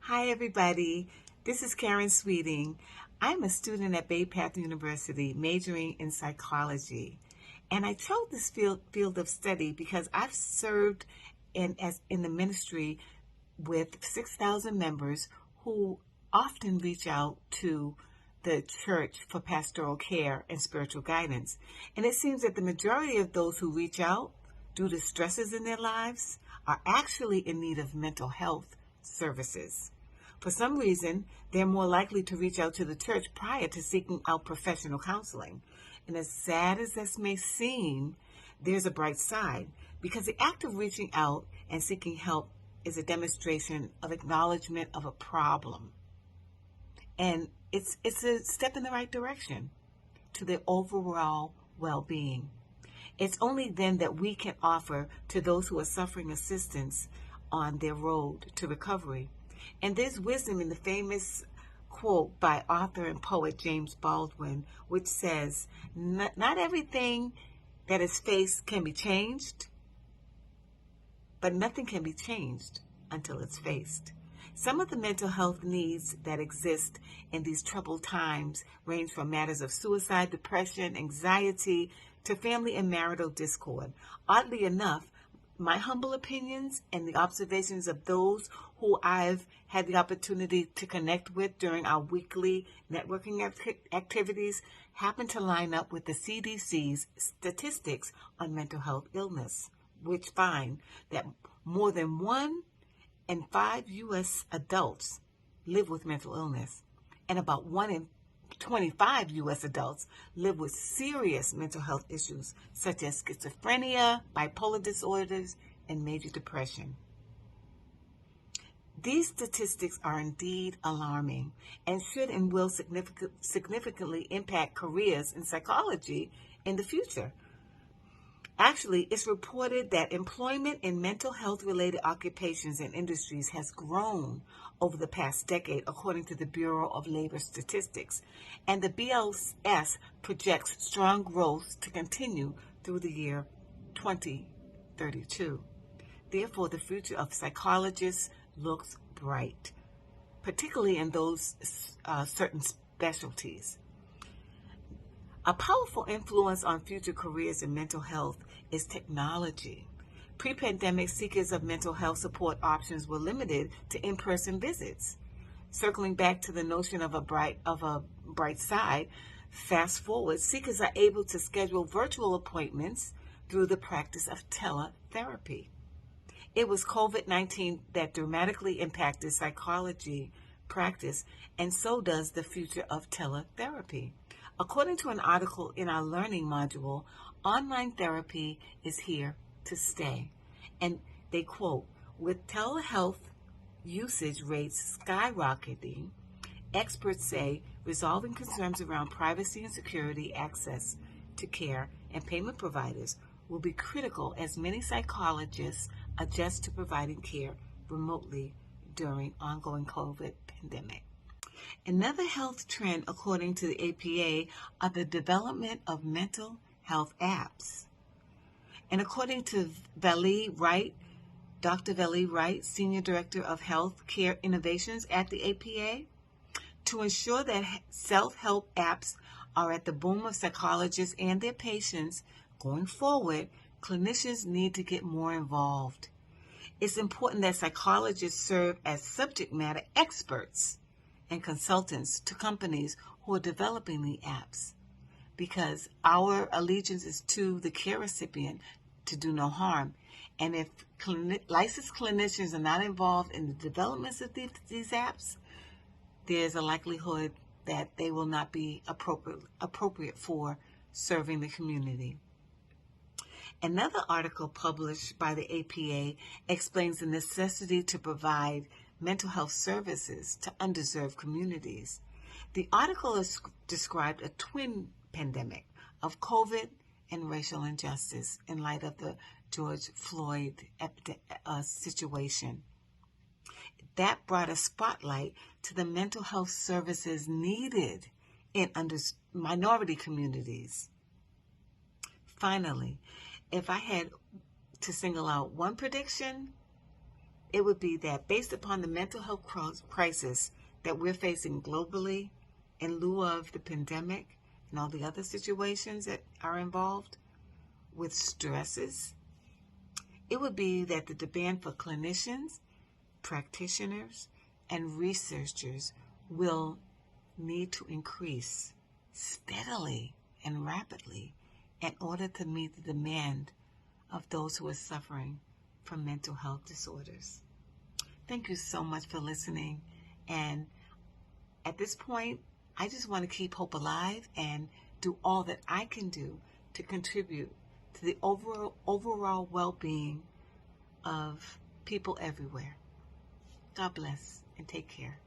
Hi, everybody. This is Karen Sweeting. I'm a student at Bay Path University majoring in psychology. And I chose this field of study because I've served in the ministry with 6,000 members who often reach out to the church for pastoral care and spiritual guidance. And it seems that the majority of those who reach out due to stresses in their lives are actually in need of mental health services. For some reason, they're more likely to reach out to the church prior to seeking out professional counseling. And as sad as this may seem, there's a bright side because the act of reaching out and seeking help is a demonstration of acknowledgement of a problem. And it's a step in the right direction to their overall well-being. It's only then that we can offer to those who are suffering assistance on their road to recovery. And there's wisdom in the famous quote by author and poet James Baldwin, which says, not everything that is faced can be changed, but nothing can be changed until it's faced. Some of the mental health needs that exist in these troubled times range from matters of suicide, depression, anxiety, to family and marital discord. Oddly enough, my humble opinions and the observations of those who I've had the opportunity to connect with during our weekly networking activities happen to line up with the CDC's statistics on mental health illness, which find that more than 1 in 5 U.S. adults live with mental illness, and about 1 in 25 U.S. adults live with serious mental health issues such as schizophrenia, bipolar disorders, and major depression. These statistics are indeed alarming and should and will significantly impact careers in psychology in the future. Actually, it's reported that employment in mental health related occupations and industries has grown over the past decade, according to the Bureau of Labor Statistics. And the BLS projects strong growth to continue through the year 2032. Therefore, the future of psychologists looks bright, particularly in those certain specialties. A powerful influence on future careers in mental health is technology. Pre-pandemic, seekers of mental health support options were limited to in-person visits. Circling back to the notion of a bright side, fast forward, seekers are able to schedule virtual appointments through the practice of teletherapy. It was COVID-19 that dramatically impacted psychology practice, and so does the future of teletherapy. According to an article in our learning module, online therapy is here to stay. And they quote, with telehealth usage rates skyrocketing, experts say resolving concerns around privacy and security, access to care, and payment providers will be critical as many psychologists adjust to providing care remotely during ongoing COVID pandemic. Another health trend, according to the APA, are the development of mental health apps. And according to Vali Wright, Dr. Vali Wright, Senior Director of Health Care Innovations at the APA, to ensure that self-help apps are at the boom of psychologists and their patients going forward, clinicians need to get more involved. It's important that psychologists serve as subject matter experts and consultants to companies who are developing the apps, because our allegiance is to the care recipient to do no harm. And if licensed clinicians are not involved in the developments of these apps, there's a likelihood that they will not be appropriate for serving the community. Another article published by the APA explains the necessity to provide mental health services to underserved communities. The article has described a twin pandemic of COVID and racial injustice in light of the George Floyd situation. That brought a spotlight to the mental health services needed in minority communities. Finally, if I had to single out one prediction, it would be that based upon the mental health crisis that we're facing globally in lieu of the pandemic and all the other situations that are involved with stresses, it would be that the demand for clinicians, practitioners, and researchers will need to increase steadily and rapidly in order to meet the demand of those who are suffering from mental health disorders. Thank you so much for listening. And at this point, I just want to keep hope alive and do all that I can do to contribute to the overall well-being of people everywhere. God bless and take care.